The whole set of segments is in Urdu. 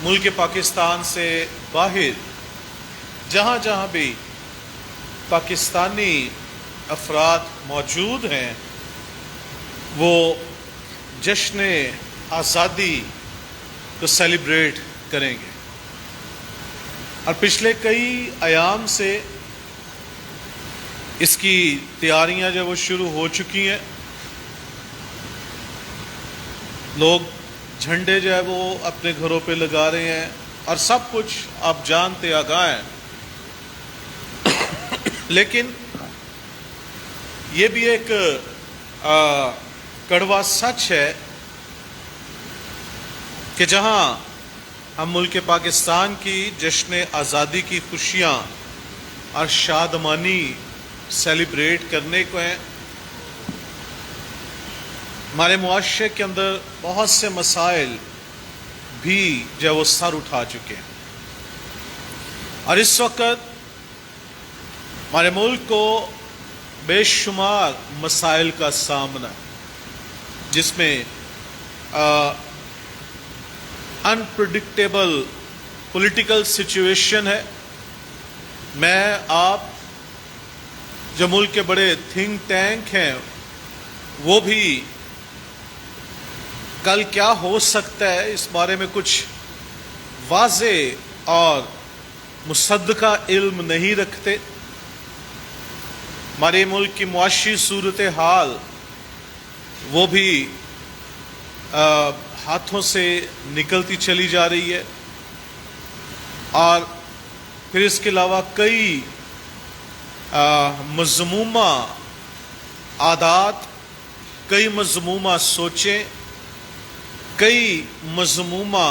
ملک پاکستان سے باہر جہاں جہاں بھی پاکستانی افراد موجود ہیں وہ جشن آزادی کو سیلیبریٹ کریں گے، اور پچھلے کئی ایام سے اس کی تیاریاں جو وہ شروع ہو چکی ہیں۔ لوگ جھنڈے جو ہے وہ اپنے گھروں پہ لگا رہے ہیں اور سب کچھ آپ جانتے آگاہ ہیں، لیکن یہ بھی ایک کڑوا سچ ہے کہ جہاں ہم ملک پاکستان کی جشن آزادی کی خوشیاں اور شادمانی سیلیبریٹ کرنے کو ہیں، ہمارے معاشرے کے اندر بہت سے مسائل بھی جو وہ سر اٹھا چکے ہیں، اور اس وقت ہمارے ملک کو بے شمار مسائل کا سامنا ہے، جس میں انپریڈکٹیبل پولیٹیکل سچویشن ہے۔ میں آپ جو ملک کے بڑے تھنک ٹینک ہیں وہ بھی کل کیا ہو سکتا ہے اس بارے میں کچھ واضح اور مصدقہ علم نہیں رکھتے۔ ہمارے ملک کی معاشی صورتحال وہ بھی ہاتھوں سے نکلتی چلی جا رہی ہے، اور پھر اس کے علاوہ کئی مذمومہ عادات، کئی مذمومہ سوچیں، کئی مذمومہ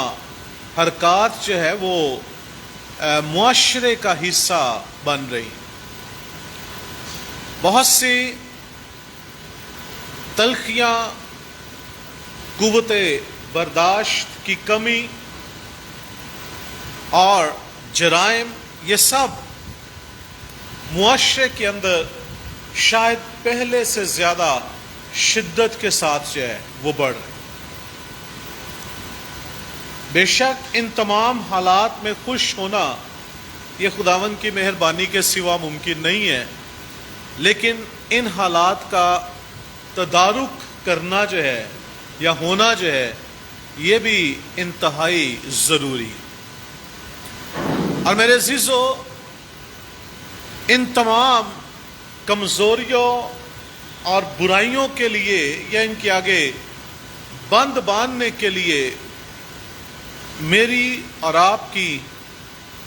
حرکات جو ہے وہ معاشرے کا حصہ بن رہی ہیں۔ بہت سی تلخیاں، قوت برداشت کی کمی اور جرائم، یہ سب معاشرے کے اندر شاید پہلے سے زیادہ شدت کے ساتھ جو ہے وہ بڑھ رہے ہیں۔ بے شک ان تمام حالات میں خوش ہونا یہ خداوند کی مہربانی کے سوا ممکن نہیں ہے، لیکن ان حالات کا تدارک کرنا جو ہے یا ہونا جو ہے یہ بھی انتہائی ضروری ہے۔ اور میرے عزیزو، ان تمام کمزوریوں اور برائیوں کے لیے یا ان کے آگے بند باندھنے کے لیے میری اور آپ کی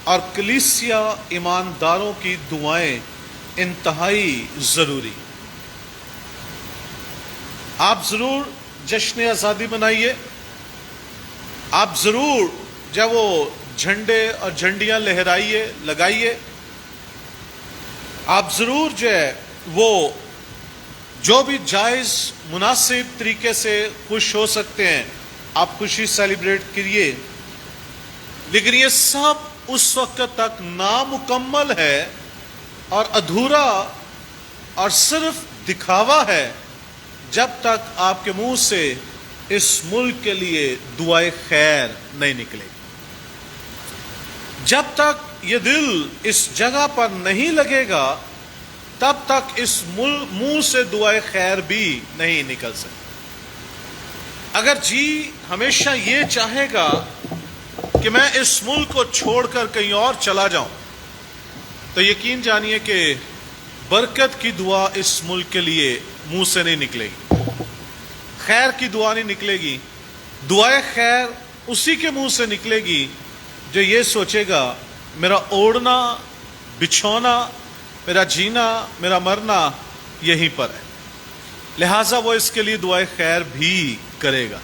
اور کلیسیا ایمانداروں کی دعائیں انتہائی ضروری۔ آپ ضرور جشن آزادی منائیے، آپ ضرور جب وہ جھنڈے اور جھنڈیاں لہرائیے، لگائیے، آپ ضرور جو ہے وہ جو بھی جائز مناسب طریقے سے خوش ہو سکتے ہیں آپ خوشی سیلیبریٹ کریے، لیکن یہ سب اس وقت تک نامکمل ہے اور ادھورا اور صرف دکھاوا ہے جب تک آپ کے منہ سے اس ملک کے لیے دعائے خیر نہیں نکلے، جب تک یہ دل اس جگہ پر نہیں لگے گا تب تک اس منہ سے دعائے خیر بھی نہیں نکل سکتی۔ اگر جی ہمیشہ یہ چاہے گا کہ میں اس ملک کو چھوڑ کر کہیں اور چلا جاؤں، تو یقین جانیے کہ برکت کی دعا اس ملک کے لیے منہ سے نہیں نکلے گی، خیر کی دعا نہیں نکلے گی۔ دعائے خیر اسی کے منہ سے نکلے گی جو یہ سوچے گا میرا اوڑھنا بچھونا، میرا جینا، میرا مرنا یہیں پر ہے، لہٰذا وہ اس کے لیے دعائے خیر بھی کرے گا۔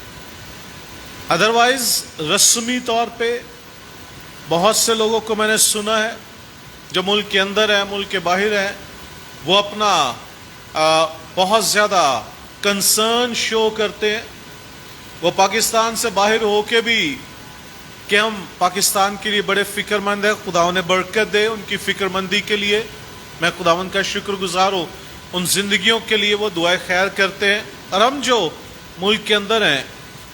ادروائز رسمی طور پہ بہت سے لوگوں کو میں نے سنا ہے جو ملک کے اندر ہے، ملک کے باہر ہے، وہ اپنا بہت زیادہ کنسرن شو کرتے ہیں، وہ پاکستان سے باہر ہو کے بھی کہ ہم پاکستان کے لیے بڑے فکر مند ہیں، خدا انہیں برکت دے ان کی فکر مندی کے لیے، میں خداوند کا شکر گزار ہوں ان زندگیوں کے لیے، وہ دعائے خیر کرتے ہیں۔ اور ہم جو ملک کے اندر ہیں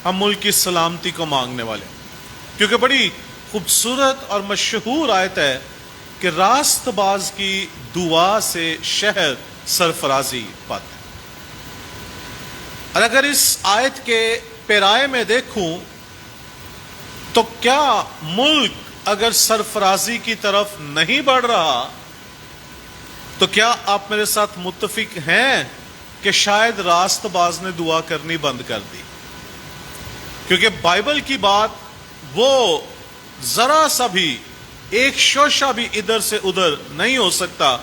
ہم ملک کی سلامتی کو مانگنے والے ہیں۔ کیونکہ بڑی خوبصورت اور مشہور آیت ہے کہ راست باز کی دعا سے شہر سرفرازی پاتا ہے۔ اور اگر اس آیت کے پیرائے میں دیکھوں تو کیا ملک اگر سرفرازی کی طرف نہیں بڑھ رہا تو کیا آپ میرے ساتھ متفق ہیں کہ شاید راست باز نے دعا کرنی بند کر دی؟ کیونکہ بائبل کی بات وہ ذرا سا بھی ایک شوشہ بھی ادھر سے ادھر نہیں ہو سکتا۔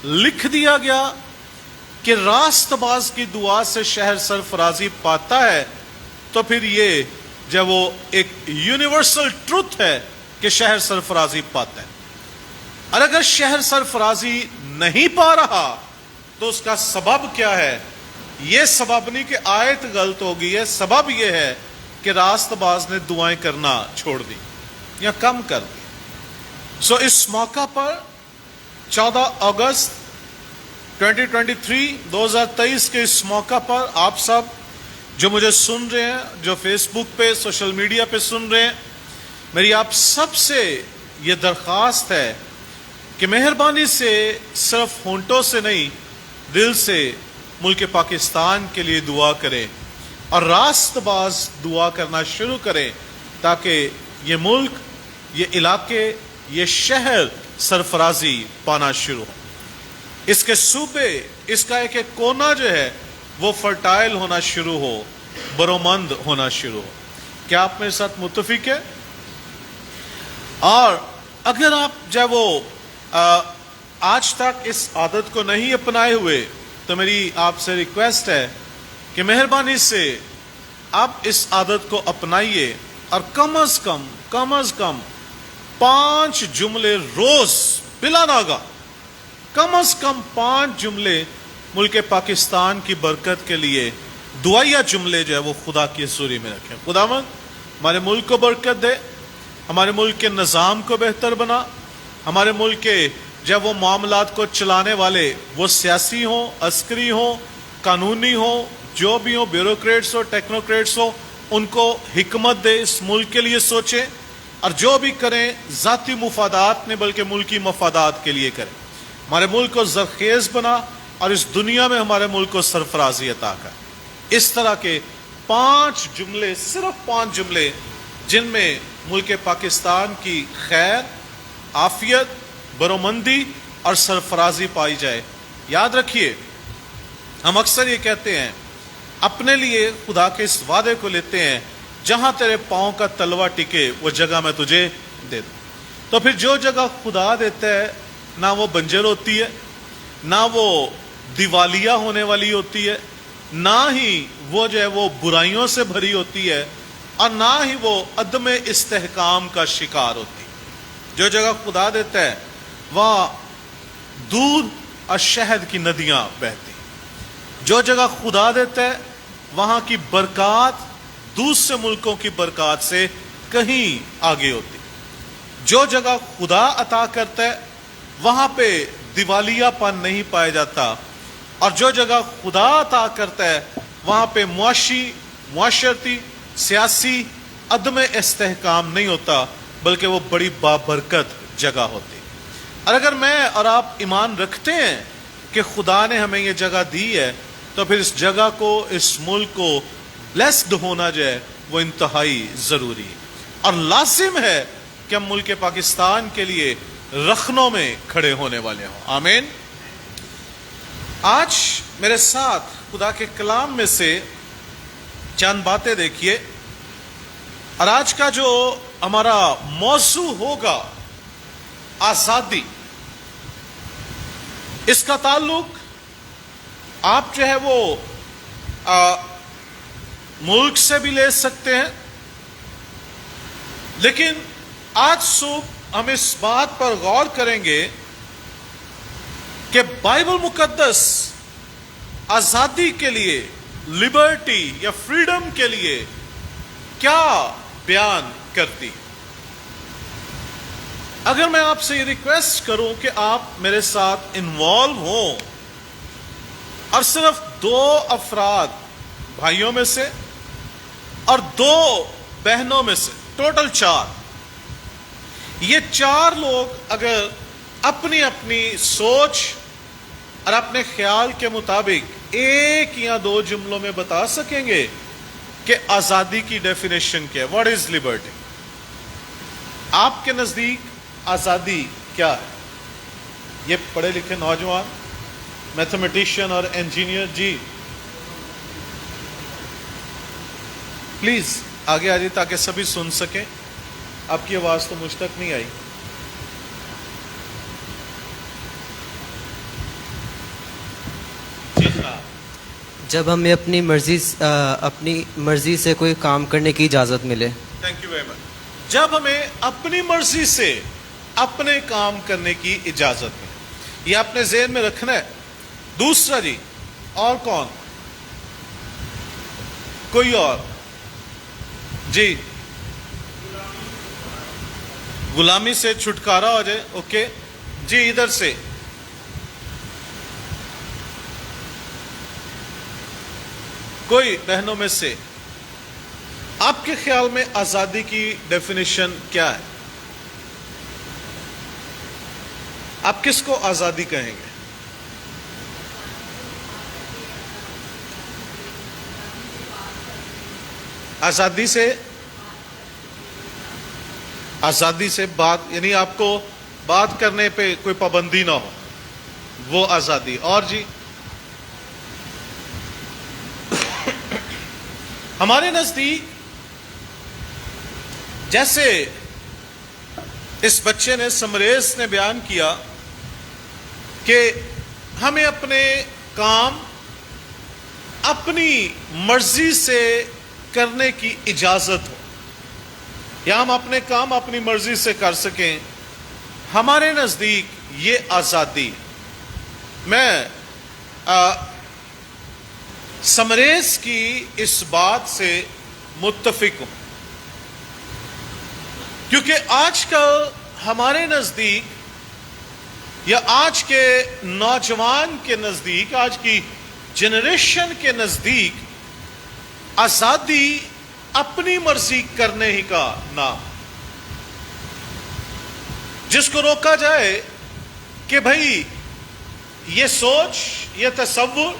لکھ دیا گیا کہ راست باز کی دعا سے شہر سرفرازی پاتا ہے، تو پھر یہ جب وہ ایک یونیورسل ٹروتھ ہے کہ شہر سرفرازی پاتا ہے۔ اور اگر شہر سرفرازی نہیں پا رہا تو اس کا سبب کیا ہے؟ یہ سبب نہیں کہ آیت غلط ہوگی، ہے سبب یہ ہے کہ راست باز نے دعائیں کرنا چھوڑ دی یا کم کر دی۔ سو اس موقع پر 14 اگست 2023 کے اس موقع پر آپ سب جو مجھے سن رہے ہیں، جو فیس بک پہ سوشل میڈیا پہ سن رہے ہیں، میری آپ سب سے یہ درخواست ہے کہ مہربانی سے صرف ہونٹوں سے نہیں، دل سے ملک پاکستان کے لیے دعا کریں اور راست باز دعا کرنا شروع کریں تاکہ یہ ملک، یہ علاقے، یہ شہر سرفرازی پانا شروع ہو، اس کے صوبے، اس کا ایک ایک کونا جو ہے وہ فرٹائل ہونا شروع ہو، برومند ہونا شروع ہو۔ کیا آپ میرے ساتھ متفق ہے؟ اور اگر آپ جب وہ آج تک اس عادت کو نہیں اپنائے ہوئے تو میری آپ سے ریکویسٹ ہے کہ مہربانی سے آپ اس عادت کو اپنائیے اور کم از کم 5 جملے روز بلا ناغہ، کم از کم 5 جملے ملک پاکستان کی برکت کے لیے دعائیہ جملے جو ہے وہ خدا کی حضوری میں رکھیں۔ خداوند ہمارے ملک کو برکت دے، ہمارے ملک کے نظام کو بہتر بنا، ہمارے ملک کے جب وہ معاملات کو چلانے والے وہ سیاسی ہوں، عسکری ہوں، قانونی ہوں، جو بھی ہوں، بیوروکریٹس ہو، ٹیکنوکریٹس ہو، ان کو حکمت دے، اس ملک کے لیے سوچیں، اور جو بھی کریں ذاتی مفادات نہیں بلکہ ملکی مفادات کے لیے کریں۔ ہمارے ملک کو زرخیز بنا اور اس دنیا میں ہمارے ملک کو سرفرازی عطا کر۔ اس طرح کے 5 جملے، صرف 5 جملے جن میں ملک پاکستان کی خیر، عافیت، برومندی اور سرفرازی پائی جائے۔ یاد رکھیے، ہم اکثر یہ کہتے ہیں، اپنے لیے خدا کے اس وعدے کو لیتے ہیں، جہاں تیرے پاؤں کا تلوا ٹکے وہ جگہ میں تجھے دے دوں۔ تو پھر جو جگہ خدا دیتا ہے نہ وہ بنجر ہوتی ہے، نہ وہ دیوالیہ ہونے والی ہوتی ہے، نہ ہی وہ جو ہے وہ برائیوں سے بھری ہوتی ہے، اور نہ ہی وہ عدم استحکام کا شکار ہوتی ہے۔ جو جگہ خدا دیتا ہے وہاں دودھ اور شہد کی ندیاں بہتی۔ جو جگہ خدا دیتا ہے وہاں کی برکات دوسرے ملکوں کی برکات سے کہیں آگے ہوتی۔ جو جگہ خدا عطا کرتا ہے وہاں پہ دیوالیہ پن نہیں پایا جاتا، اور جو جگہ خدا عطا کرتا ہے وہاں پہ معاشرتی، سیاسی عدم استحکام نہیں ہوتا، بلکہ وہ بڑی بابرکت جگہ ہوتی۔ اور اگر میں اور آپ ایمان رکھتے ہیں کہ خدا نے ہمیں یہ جگہ دی ہے، تو پھر اس جگہ کو، اس ملک کو بلیسڈ ہونا جو ہے وہ انتہائی ضروری ہے، اور لازم ہے کہ ہم ملک پاکستان کے لیے رخنوں میں کھڑے ہونے والے ہوں۔ آمین۔ آج میرے ساتھ خدا کے کلام میں سے چند باتیں دیکھیے، اور آج کا جو ہمارا موضوع ہوگا آزادی، اس کا تعلق آپ جو ہے وہ ملک سے بھی لے سکتے ہیں، لیکن آج صبح ہم اس بات پر غور کریں گے کہ بائبل مقدس آزادی کے لیے، لبرٹی یا فریڈم کے لیے کیا بیان کرتی۔ اگر میں آپ سے یہ ریکویسٹ کروں کہ آپ میرے ساتھ انوالو ہوں، اور صرف 2 افراد بھائیوں میں سے اور 2 بہنوں میں سے، ٹوٹل 4 یہ چار لوگ اگر اپنی اپنی سوچ اور اپنے خیال کے مطابق ایک یا دو جملوں میں بتا سکیں گے کہ آزادی کی ڈیفینیشن کیا ہے، واٹ از لبرٹی، آپ کے نزدیک آزادی کیا ہے؟ یہ پڑھے لکھے نوجوان میتھمیٹیشین اور انجینئر جی پلیز آگے آ جائیے تاکہ سبھی سن سکیں. آپ کی آواز تو مجھ تک نہیں آئی. جب ہمیں اپنی مرضی سے کوئی کام کرنے کی اجازت ملے. Thank you very much. جب ہمیں اپنی مرضی سے اپنے کام کرنے کی اجازت ملے، یہ اپنے ذہن میں رکھنا ہے. دوسرا جی، اور کون؟ کوئی اور جی؟ غلامی سے چھٹکارا ہو جائے. اوکے جی، ادھر سے. کوئی بہنوں میں سے آپ کے خیال میں آزادی کی ڈیفینیشن کیا ہے؟ آپ کس کو آزادی کہیں گے؟ آزادی سے بات، یعنی آپ کو بات کرنے پہ کوئی پابندی نہ ہو، وہ آزادی. اور جی؟ ہمارے نزدیک جیسے اس بچے نے، سمریز نے بیان کیا کہ ہمیں اپنے کام اپنی مرضی سے کرنے کی اجازت ہو، یا ہم اپنے کام اپنی مرضی سے کر سکیں، ہمارے نزدیک یہ آزادی. میں سمریز کی اس بات سے متفق ہوں، کیونکہ آج کل ہمارے نزدیک یا آج کے نوجوان کے نزدیک، آج کی جنریشن کے نزدیک آزادی اپنی مرضی کرنے ہی کا نام، جس کو روکا جائے کہ بھائی یہ سوچ، یہ تصور،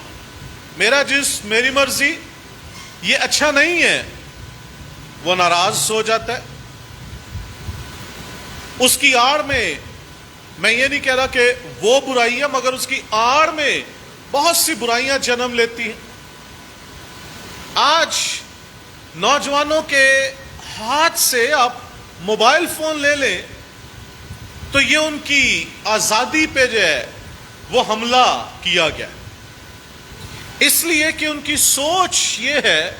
میرا جسم، میری مرضی، یہ اچھا نہیں ہے، وہ ناراض ہو جاتا ہے. اس کی آڑ میں یہ نہیں کہہ رہا کہ وہ برائی ہے، مگر اس کی آڑ میں بہت سی برائیاں جنم لیتی ہیں. آج نوجوانوں کے ہاتھ سے آپ موبائل فون لے لیں تو یہ ان کی آزادی پہ جو ہے وہ حملہ کیا گیا ہے، اس لیے کہ ان کی سوچ یہ ہے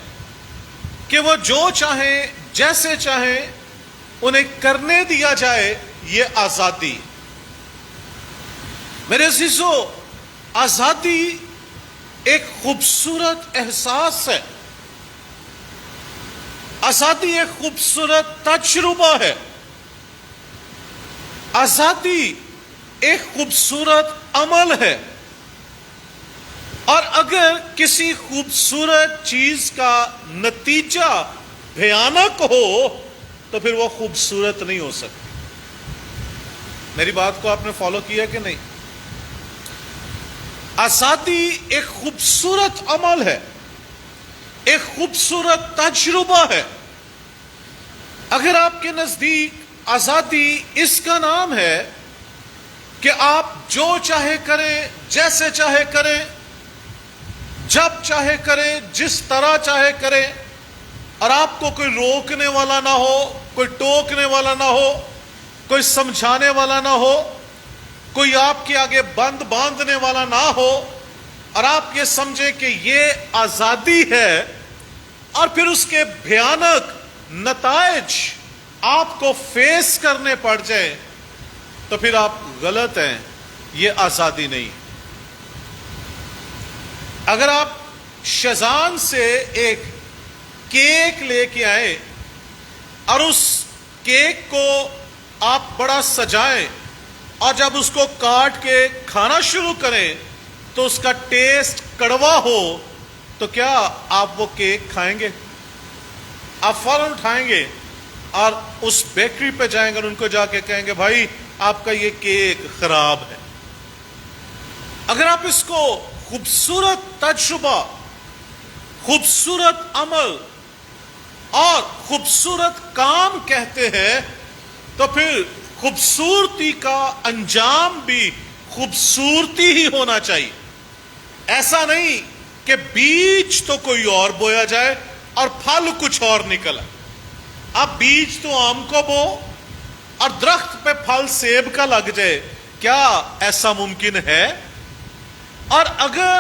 کہ وہ جو چاہیں، جیسے چاہیں انہیں کرنے دیا جائے. یہ آزادی. میرے عزیزو، آزادی ایک خوبصورت احساس ہے، آزادی ایک خوبصورت تجربہ ہے، آزادی ایک خوبصورت عمل ہے. اور اگر کسی خوبصورت چیز کا نتیجہ بھیانک ہو تو پھر وہ خوبصورت نہیں ہو سکتی. میری بات کو آپ نے فالو کیا کہ نہیں؟ آزادی ایک خوبصورت عمل ہے، ایک خوبصورت تجربہ ہے. اگر آپ کے نزدیک آزادی اس کا نام ہے کہ آپ جو چاہے کریں، جیسے چاہے کریں، جب چاہے کریں، جس طرح چاہے کریں، اور آپ کو کوئی روکنے والا نہ ہو، کوئی ٹوکنے والا نہ ہو، کوئی سمجھانے والا نہ ہو، کوئی آپ کے آگے بند باندھنے والا نہ ہو، اور آپ یہ سمجھے کہ یہ آزادی ہے، اور پھر اس کے بھیانک نتائج آپ کو فیس کرنے پڑ جائے تو پھر آپ غلط ہیں. یہ آزادی نہیں. اگر آپ شیزان سے ایک کیک لے کے آئے اور اس کیک کو آپ بڑا سجائیں اور جب اس کو کاٹ کے کھانا شروع کریں تو اس کا ٹیسٹ کڑوا ہو تو کیا آپ وہ کیک کھائیں گے؟ آپ فوراً اٹھائیں گے اور اس بیکری پہ جائیں گے اور ان کو جا کے کہیں گے بھائی آپ کا یہ کیک خراب ہے. اگر آپ اس کو خوبصورت تجربہ، خوبصورت عمل اور خوبصورت کام کہتے ہیں تو پھر خوبصورتی کا انجام بھی خوبصورتی ہی ہونا چاہیے. ایسا نہیں کہ بیج تو کوئی اور بویا جائے اور پھل کچھ اور نکلا. اب بیج تو آم کو بو اور درخت پہ پھل سیب کا لگ جائے، کیا ایسا ممکن ہے؟ اور اگر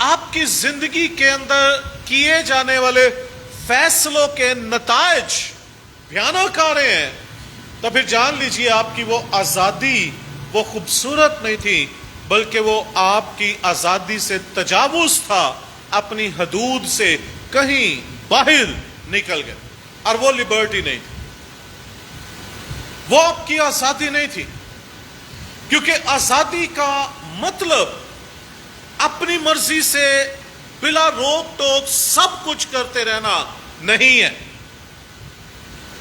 آپ کی زندگی کے اندر کیے جانے والے فیصلوں کے نتائج بھیانک آ رہے ہیں تو پھر جان لیجیے آپ کی وہ آزادی وہ خوبصورت نہیں تھی، بلکہ وہ آپ کی آزادی سے تجاوز تھا، اپنی حدود سے کہیں باہر نکل گئے. اور وہ لبرٹی نہیں تھی، وہ آپ کی آزادی نہیں تھی. کیونکہ آزادی کا مطلب اپنی مرضی سے بلا روک ٹوک سب کچھ کرتے رہنا نہیں ہے.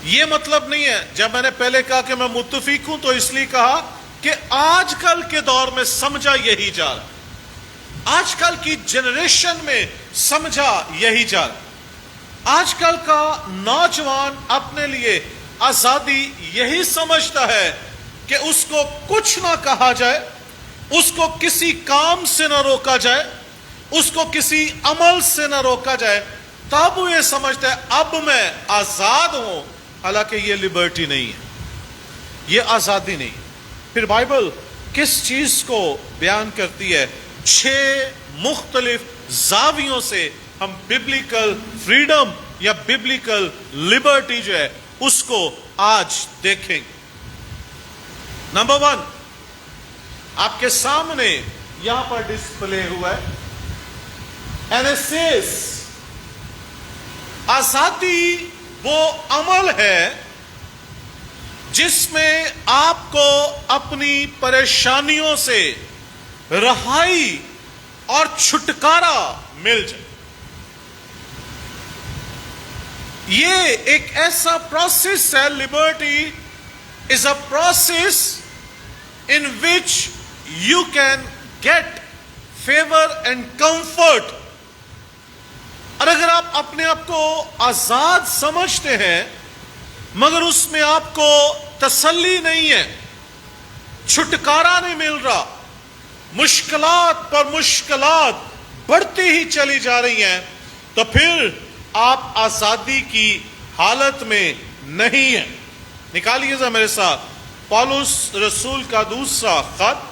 یہ مطلب نہیں ہے. جب میں نے پہلے کہا کہ میں متفق ہوں تو اس لیے کہا کہ آج کل کے دور میں سمجھا یہی جا رہا، آج کل کی جنریشن میں سمجھا یہی جا رہا. آج کل کا نوجوان اپنے لیے آزادی یہی سمجھتا ہے کہ اس کو کچھ نہ کہا جائے، اس کو کسی کام سے نہ روکا جائے، اس کو کسی عمل سے نہ روکا جائے، تب وہ یہ سمجھتا ہے اب میں آزاد ہوں. حالانکہ یہ لبرٹی نہیں ہے، یہ آزادی نہیں. پھر بائبل کس چیز کو بیان کرتی ہے؟ 6 مختلف زاویوں سے ہم ببلیکل فریڈم یا ببلیکل لبرٹی جو ہے اس کو آج دیکھیں گے. نمبر 1 آپ کے سامنے یہاں پر ڈسپلے ہوا ہے. اینیسیس، آزادی وہ عمل ہے جس میں آپ کو اپنی پریشانیوں سے رہائی اور چھٹکارا مل جائے. یہ ایک ایسا پروسیس ہے. Liberty is a process in which you can get favor and comfort. اور اگر آپ اپنے آپ کو آزاد سمجھتے ہیں مگر اس میں آپ کو تسلی نہیں ہے، چھٹکارا نہیں مل رہا، مشکلات پر مشکلات بڑھتی ہی چلی جا رہی ہیں، تو پھر آپ آزادی کی حالت میں نہیں ہیں. نکالیے ذرا میرے ساتھ پالوس رسول کا دوسرا خط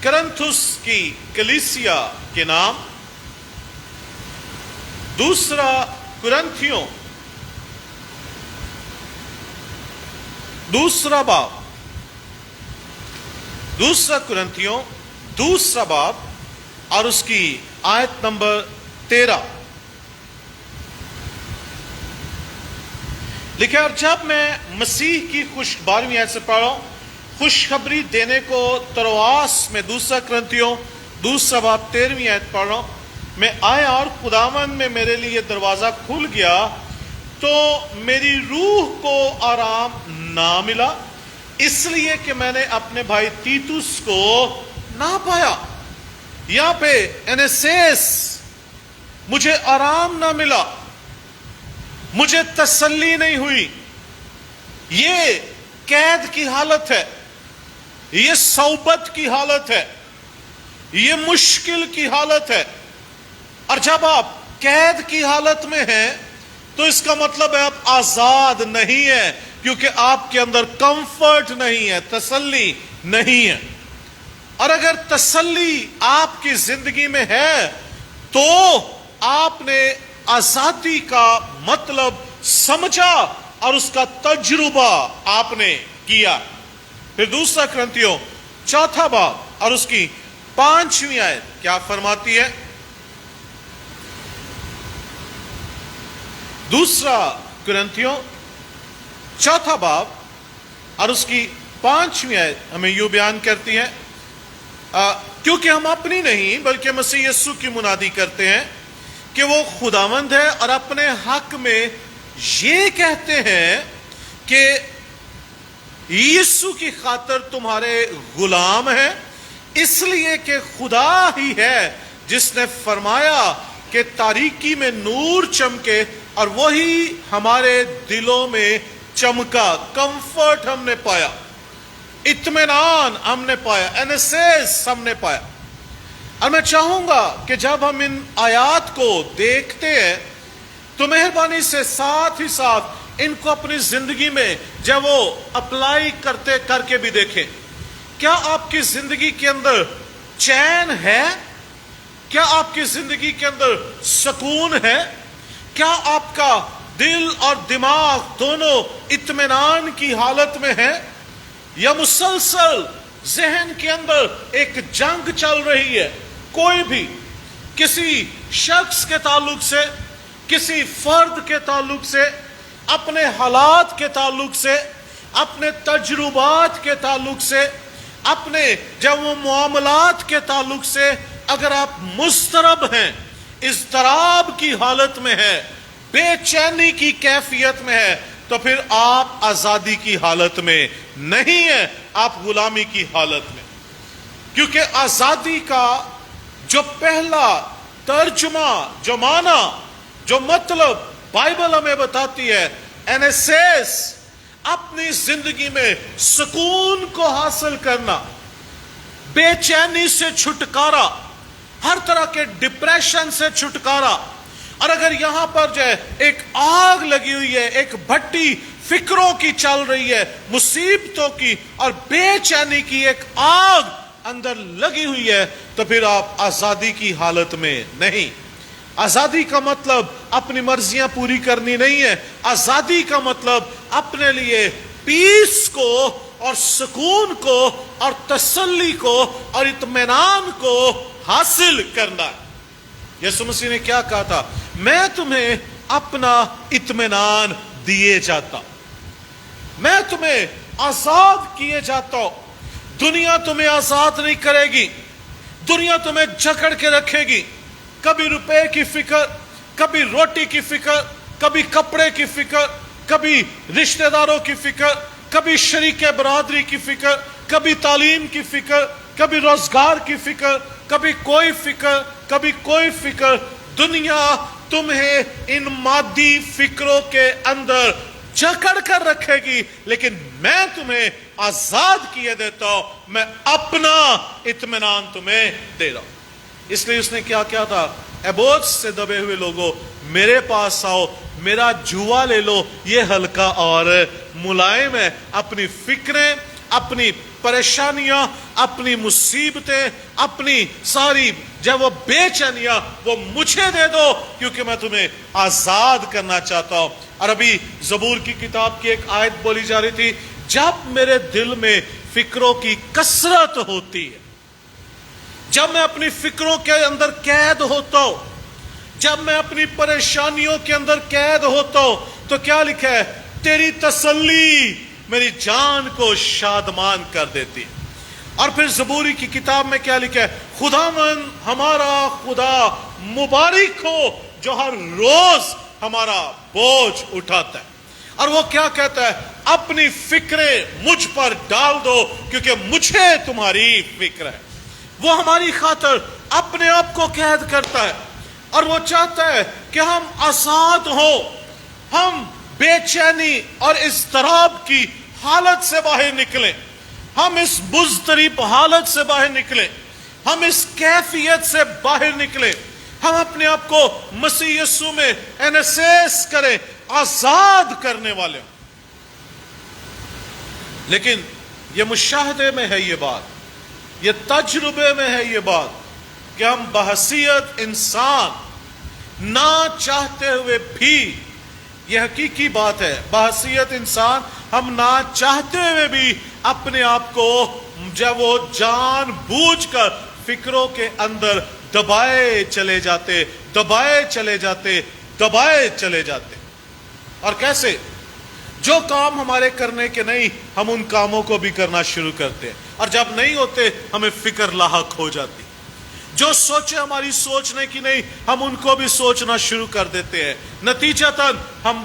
کرنتھس کی کلیسیا کے نام، دوسرا کرنتھیوں دوسرا باب، دوسرا کرنتھیوں دوسرا باب اور اس کی آیت نمبر 13 لکھا. اور جب میں مسیح کی 12ویں آیت سے پڑھ رہا ہوں، خوشخبری دینے کو ترواس میں دوسرا کرنتھیوں دوسرا باب 13ویں آیت پڑھ رہا ہوں. میں آیا اور خداوند میں میرے لیے دروازہ کھل گیا تو میری روح کو آرام نہ ملا، اس لیے کہ میں نے اپنے بھائی تیتوس کو نہ پایا. یہاں پہ اینیسیس، مجھے آرام نہ ملا، مجھے تسلی نہیں ہوئی. یہ قید کی حالت ہے، یہ صوبت کی حالت ہے، یہ مشکل کی حالت ہے. اور جب آپ قید کی حالت میں ہیں تو اس کا مطلب ہے آپ آزاد نہیں ہیں، کیونکہ آپ کے اندر کمفرٹ نہیں ہے، تسلی نہیں ہے. اور اگر تسلی آپ کی زندگی میں ہے تو آپ نے آزادی کا مطلب سمجھا اور اس کا تجربہ آپ نے کیا. پھر دوسرا کرنتھیوں چوتھا باب اور اس کی 5ویں آیت کیا فرماتی ہے؟ دوسرا کرنتھیوں چوتھا باب اور اس کی 5ویں آیت ہمیں یوں بیان کرتی ہے، کیونکہ ہم اپنی نہیں بلکہ مسیح یسوع کی منادی کرتے ہیں کہ وہ خداوند ہے، اور اپنے حق میں یہ کہتے ہیں کہ یسوع کی خاطر تمہارے غلام ہیں، اس لیے کہ خدا ہی ہے جس نے فرمایا کہ تاریکی میں نور چمکے، اور وہی ہمارے دلوں میں چمکا۔ کمفرٹ ہم نے پایا، اطمینان ہم نے پایا، انیسیس ہم نے پایا۔ اور میں چاہوں گا کہ جب ہم ان آیات کو دیکھتے ہیں تو مہربانی سے ساتھ ہی ساتھ ان کو اپنی زندگی میں جب وہ اپلائی کر کے بھی دیکھیں۔ کیا آپ کی زندگی کے اندر چین ہے؟ کیا آپ کی زندگی کے اندر سکون ہے؟ کیا آپ کا دل اور دماغ دونوں اطمینان کی حالت میں ہے، یا مسلسل ذہن کے اندر ایک جنگ چل رہی ہے؟ کوئی بھی کسی شخص کے تعلق سے، کسی فرد کے تعلق سے، اپنے حالات کے تعلق سے، اپنے تجربات کے تعلق سے، اپنے جب وہ معاملات کے تعلق سے اگر آپ مضطرب ہیں، اضطراب کی حالت میں ہے، بے چینی کی کیفیت میں ہے، تو پھر آپ آزادی کی حالت میں نہیں ہیں، آپ غلامی کی حالت میں۔ کیونکہ آزادی کا جو پہلا ترجمہ، جو معنی، جو مطلب بائبل ہمیں بتاتی ہے، انیسیس، اپنی زندگی میں سکون کو حاصل کرنا، بے چینی سے چھٹکارا، ہر طرح کے ڈپریشن سے چھٹکارا۔ اور اگر یہاں پر جو ہے ایک آگ لگی ہوئی ہے، ایک بھٹی فکروں کی چل رہی ہے، مصیبتوں کی اور بے چینی کی ایک آگ اندر لگی ہوئی ہے، تو پھر آپ آزادی کی حالت میں نہیں۔ آزادی کا مطلب اپنی مرضیاں پوری کرنی نہیں ہے، آزادی کا مطلب اپنے لیے پیس کو اور سکون کو اور تسلی کو اور اطمینان کو حاصل کرنا ہے۔ یسوع مسیح نے کیا کہا تھا؟ میں تمہیں اپنا اطمینان دیے جاتا، میں تمہیں آزاد کیے جاتا ہوں۔ دنیا تمہیں آزاد نہیں کرے گی، دنیا تمہیں جکڑ کے رکھے گی۔ کبھی روپے کی فکر، کبھی روٹی کی فکر، کبھی کپڑے کی فکر، کبھی رشتہ داروں کی فکر، کبھی شریک برادری کی فکر، کبھی تعلیم کی فکر، کبھی روزگار کی فکر، کبھی کوئی فکر، کبھی کوئی فکر۔ دنیا تمہیں ان مادی فکروں کے اندر جکڑ کر رکھے گی، لیکن میں تمہیں آزاد کیے دیتا ہوں، میں اپنا اطمینان تمہیں دے رہا ہوں۔ اس لیے اس نے کیا کیا تھا؟ اے بوجھ سے دبے ہوئے لوگوں، میرے پاس آؤ، میرا جوا لے لو، یہ ہلکا اور ملائم ہے۔ اپنی فکریں، اپنی پریشانیاں، اپنی مصیبتیں، اپنی ساری جب وہ بے چینیاں وہ مجھے دے دو، کیونکہ میں تمہیں آزاد کرنا چاہتا ہوں۔ اور ابھی زبور کی کتاب کی ایک آیت بولی جا رہی تھی، جب میرے دل میں فکروں کی کثرت ہوتی ہے، جب میں اپنی فکروں کے اندر قید ہوتا ہوں، جب میں اپنی پریشانیوں کے اندر قید ہوتا ہوں، تو کیا لکھا ہے؟ تیری تسلی میری جان کو شادمان کر دیتی۔ اور پھر زبوری کی کتاب میں کیا لکھا ہے؟ خداوند ہمارا خدا مبارک ہو جو ہر روز ہمارا بوجھ اٹھاتا ہے۔ اور وہ کیا کہتا ہے؟ اپنی فکریں مجھ پر ڈال دو کیونکہ مجھے تمہاری فکر ہے۔ وہ ہماری خاطر اپنے آپ کو قید کرتا ہے، اور وہ چاہتا ہے کہ ہم آزاد ہوں، ہم بے چینی اور اضطراب کی حالت سے باہر نکلیں، ہم اس مضطرب حالت سے باہر نکلیں، ہم اس کیفیت سے باہر نکلیں، ہم اپنے آپ کو مسیح یسوع میں انیسیس کریں، آزاد کرنے والے ہوں۔ لیکن یہ مشاہدے میں ہے یہ بات، یہ تجربے میں ہے یہ بات کہ ہم بحیثیت انسان نہ چاہتے ہوئے بھی، یہ حقیقی بات ہے، بحیثیت انسان ہم نہ چاہتے ہوئے بھی اپنے آپ کو جب وہ جان بوجھ کر فکروں کے اندر دبائے چلے جاتے، دبائے چلے جاتے، دبائے چلے جاتے۔ اور کیسے؟ جو کام ہمارے کرنے کے نہیں، ہم ان کاموں کو بھی کرنا شروع کرتے ہیں، اور جب نہیں ہوتے ہمیں فکر لاحق ہو جاتی۔ جو سوچے ہماری سوچنے کی نہیں، ہم ان کو بھی سوچنا شروع کر دیتے ہیں، نتیجتاً ہم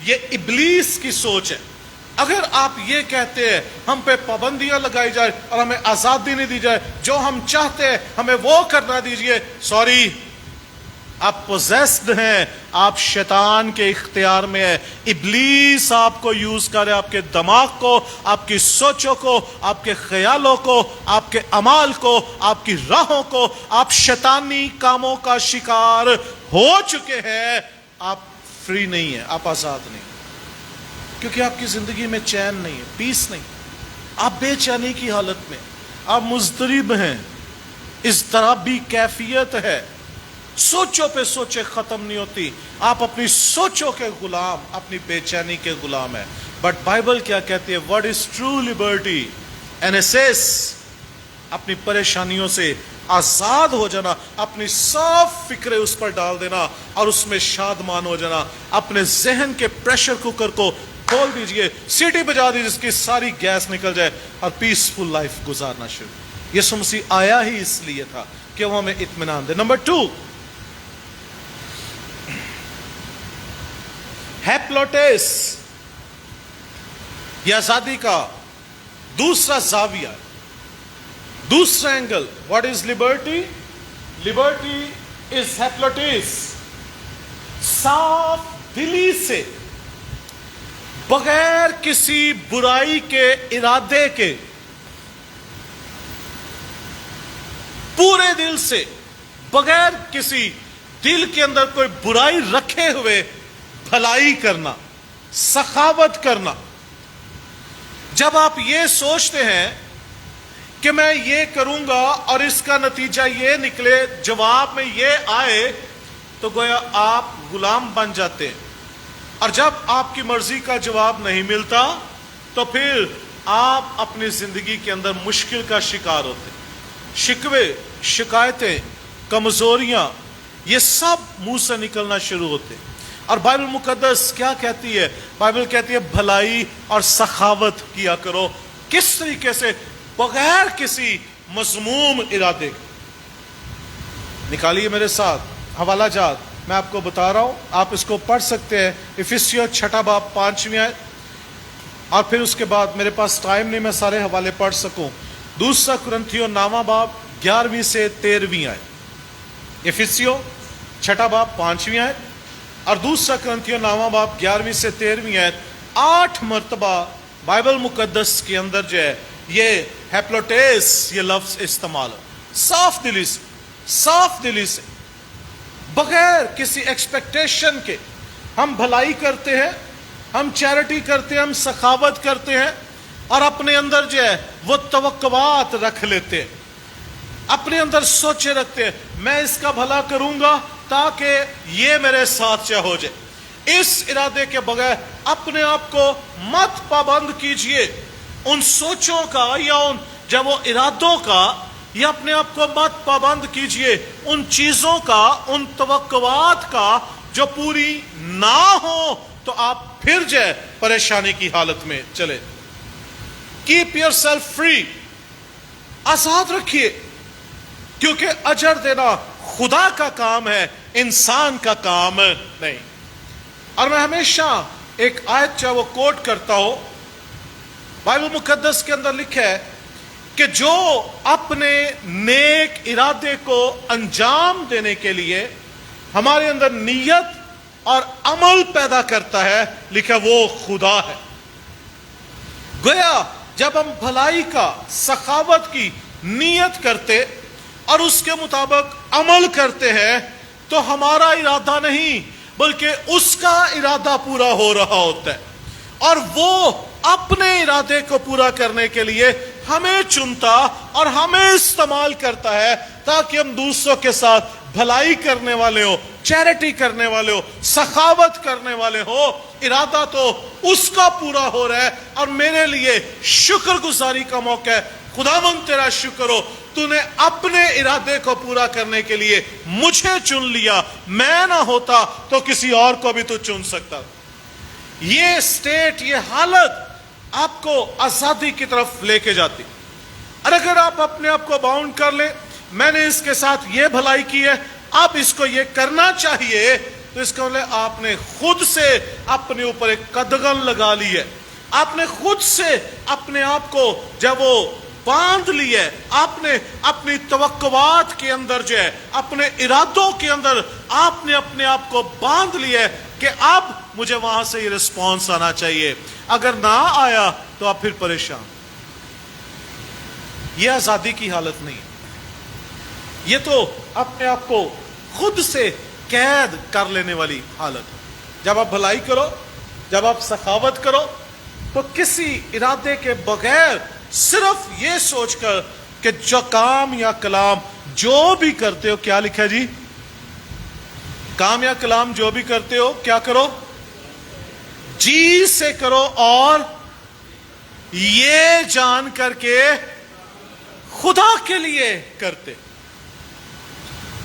یہ ابلیس کی سوچ ہے. اگر آپ یہ کہتے ہیں ہم پہ پابندیاں لگائی جائے اور ہمیں آزادی نہیں دی جائے, جو ہم چاہتے ہیں ہمیں وہ کرنا دیجئے, سوری, آپ پوزیسڈ ہیں, آپ شیطان کے اختیار میں ہے. ابلیس آپ کو یوز کرے, آپ کے دماغ کو, آپ کی سوچوں کو, آپ کے خیالوں کو, آپ کے اعمال کو, آپ کی راہوں کو. آپ شیطانی کاموں کا شکار ہو چکے ہیں. آپ فری نہیں ہیں, آپ آزاد نہیں, کیونکہ آپ کی زندگی میں چین نہیں ہے, پیس نہیں. آپ بے چینی کی حالت میں, آپ مضطرب ہیں, اضطرابی کیفیت ہے, سوچوں پہ سوچیں ختم نہیں ہوتی. آپ اپنی سوچوں کے غلام, اپنی بے چینی کے غلام ہیں. بٹ بائبل کیا کہتی ہے؟ What is true Liberty? NSS, اپنی پریشانیوں سے آزاد ہو جانا, اپنی صاف فکریں اس پر ڈال دینا اور اس میں شادمان ہو جانا. اپنے ذہن کے پریشر کوکر کو کھول دیجئے, سیٹی بجا دیجئے, جس کی ساری گیس نکل جائے اور پیسفل لائف گزارنا شروع. یسوع مسیح آیا ہی اس لیے تھا کہ وہ ہمیں اطمینان دے. نمبر 2, ہیپلوٹیس, یہ آزادی کا دوسرا زاویہ, دوسرا angle. What is liberty? Liberty is ہیپلوٹیس. صاف دلی سے, بغیر کسی برائی کے ارادے کے, پورے دل سے, بغیر کسی دل کے اندر کوئی برائی رکھے ہوئے بھلائی کرنا, سخاوت کرنا. جب آپ یہ سوچتے ہیں کہ میں یہ کروں گا اور اس کا نتیجہ یہ نکلے, جواب میں یہ آئے, تو گویا آپ غلام بن جاتے ہیں. اور جب آپ کی مرضی کا جواب نہیں ملتا تو پھر آپ اپنی زندگی کے اندر مشکل کا شکار ہوتے. شکوے, شکایتیں, کمزوریاں, یہ سب منہ سے نکلنا شروع ہوتے. اور بائبل مقدس کیا کہتی ہے؟ بائبل کہتی ہے بھلائی اور سخاوت کیا کرو. کس طریقے سے؟ بغیر کسی مذموم ارادے کے. نکالیے میرے ساتھ حوالہ جات, میں آپ کو بتا رہا ہوں, آپ اس کو پڑھ سکتے ہیں. افسیوں 6 باب 5ویں آیت, اور پھر اس کے بعد میرے پاس ٹائم نہیں میں سارے حوالے پڑھ سکوں. دوسرا کرنتھیوں 9 باب 11ویں سے 13ویں آیت. افسیوں 6 باب 5ویں آیت اور دوسرا کرنتھیوں 9 باب 11ویں سے 13ویں آیت. 8 مرتبہ بائبل مقدس کے اندر جو ہے یہ ہیپلوٹیس, یہ لفظ استعمال ہے. صاف دلی سے, صاف دلی سے, بغیر کسی ایکسپیکٹیشن کے ہم بھلائی کرتے ہیں, ہم چیریٹی کرتے ہیں, ہم سخاوت کرتے ہیں, اور اپنے اندر جو ہے وہ توقعات رکھ لیتے ہیں, اپنے اندر سوچے رکھتے ہیں میں اس کا بھلا کروں گا تاکہ یہ میرے ساتھ ہو جائے. اس ارادے کے بغیر اپنے آپ کو مت پابند کیجئے ان سوچوں کا یا ان جب وہ ارادوں کا, یا اپنے آپ کو مت پابند کیجئے ان چیزوں کا, ان توقعات کا جو پوری نہ ہو تو آپ پھر جو ہے پریشانی کی حالت میں چلے. کیپ یور سیلف فری, آزاد رکھیے, کیونکہ اجر دینا خدا کا کام ہے, انسان کا کام نہیں. اور میں ہمیشہ ایک آیت چاہے وہ کوٹ کرتا ہوں, بائبل مقدس کے اندر لکھا ہے کہ جو اپنے نیک ارادے کو انجام دینے کے لیے ہمارے اندر نیت اور عمل پیدا کرتا ہے, لکھا وہ خدا ہے. گویا جب ہم بھلائی کا, سخاوت کی نیت کرتے اور اس کے مطابق عمل کرتے ہیں تو ہمارا ارادہ نہیں بلکہ اس کا ارادہ پورا ہو رہا ہوتا ہے, اور وہ اپنے ارادے کو پورا کرنے کے لیے ہمیں چنتا اور ہمیں استعمال کرتا ہے تاکہ ہم دوسروں کے ساتھ بھلائی کرنے والے ہو, چیریٹی کرنے والے ہو, سخاوت کرنے والے ہو. ارادہ تو اس کا پورا ہو رہا ہے اور میرے لیے شکر گزاری کا موقع ہے. خداوند تیرا شکر ہو, تو نے اپنے ارادے کو پورا کرنے کے لیے مجھے چن لیا, میں نہ ہوتا تو کسی اور کو بھی تو چن سکتا. یہ سٹیٹ, یہ حالت آپ کو آزادی کی طرف لے کے جاتی. اور اگر آپ اپنے آپ کو باؤنڈ کر لیں, میں نے اس کے ساتھ یہ بھلائی کی ہے, اب اس کو یہ کرنا چاہیے, تو اس کا مطلب آپ نے خود سے اپنے اوپر ایک قدغن لگا لی ہے. آپ نے خود سے اپنے آپ کو جب وہ باندھ لی ہے. آپ نے اپنی توقعات کے اندر جو ہے اپنے ارادوں کے اندر آپ نے اپنے آپ کو باندھ لیا ہے کہ اب مجھے وہاں سے یہ رسپانس آنا چاہیے. اگر نہ آیا تو آپ پھر پریشان. یہ آزادی کی حالت نہیں, یہ تو اپنے آپ کو خود سے قید کر لینے والی حالت. جب آپ بھلائی کرو, جب آپ سخاوت کرو, تو کسی ارادے کے بغیر صرف یہ سوچ کر کہ جو کام یا کلام جو بھی کرتے ہو, کیا لکھا جی, کام یا کلام جو بھی کرتے ہو کیا کرو, جی سے کرو اور یہ جان کر کے خدا کے لیے کرتے.